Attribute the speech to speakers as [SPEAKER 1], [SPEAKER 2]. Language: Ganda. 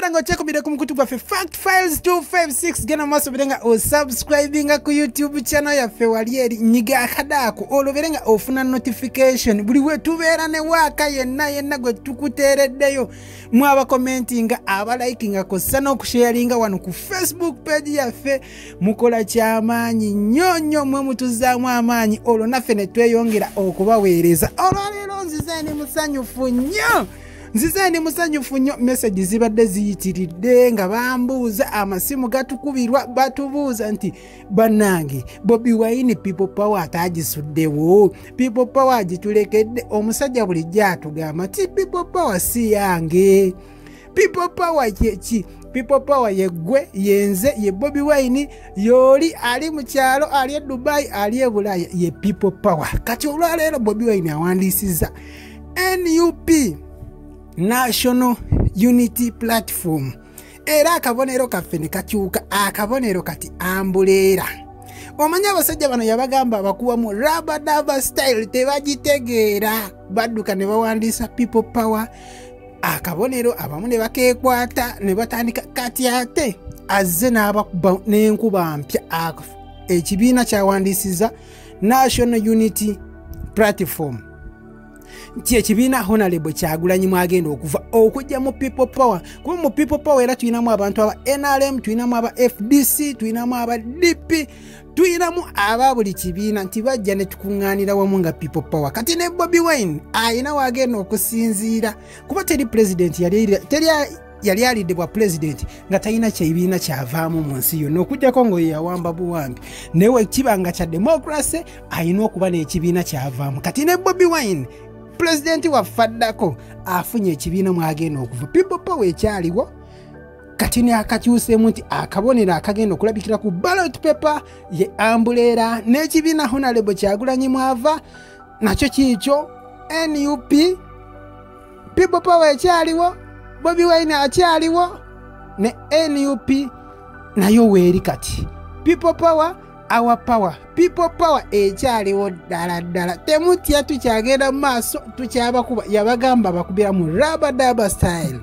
[SPEAKER 1] Bwobera ngo chekomire ku mukutu gwa Fact Files 256 gena maso birenga o subscribinga ku YouTube channel ya Fewalieri nyiga akadako oloberenga ofuna notification buli wetu berane waka yenna gwe tukutereddeyo mwaba commentinga aba likinga ko sana okusharinga wano ku Facebook page yaffe mukola kyamanyi nyonyo mwe mutuzaamu amanyi olo naffe ne tweyongera okubaweereza olwaleero nzize ni musanyufu nnyo message zibadde ziyitiridde nga bambuuza amasimu gatukubirwa batubuuza nti bannange Bobi Wine people power atagisuddewo people power agitulekedde omusajja bulijjo atugamba ti people power si yange people power ki people power yeggwe yenze ye Bobi Wine yoli ali mu kyalo ali e Dubai ali e Bulaya ye people power kati olwaleero Bobi Wine awandiisizza NUP National Unity Platform era akabonero kaffe ne kakyuka akabonero kati ambuleera omanya abasajja bano yabagamba abakuwa mu rabadaba style tebagitegeera badduka ne bawandiisa people power akabonero abamu ne bakeekwata ne batandika kati ate azze n'abakuba n'enkuba mpya ekibiina kyawandiisiza National Unity Platform nti ekibiina Honorable Kyagulanyi mwagenda okuva okujja mu people power kuba mu people power era tuyinamu abantu aba NRM tuyinamu aba FDC tuyinamu aba DP tuyinamu aba buli kibiina nti bajja ne tukuŋŋaanira wamu nga people power kati ne Bobi Wine ayina wagenda okusinziira kuba teri president yali alidde bwa president nga talina kyebiina kyavaamu mu nsi yonna okujjako ngo yawamba buwambi newe kibanga kya democracy ayina okuba n'ekibiina kyavaamu kati ne Bobi Wine president wa faddako afunye ekibiina mwagenda okuva people power ekyaliwo kati ne akakyuseemu nti akabonero akagenda okulabikira ku ballot paper ye ambuleera n'ekibiina Honorable Kyagulanyi mwava nakyo kiikyo NUP people power ekyaliwo Bobi Wine akyaliwo ne NUP nayo weeri kati people power our power people power ekyaliwo ddala temutya tukyagenda mu maaso tukyabakuba yabagamba bakubira mu rabadaba style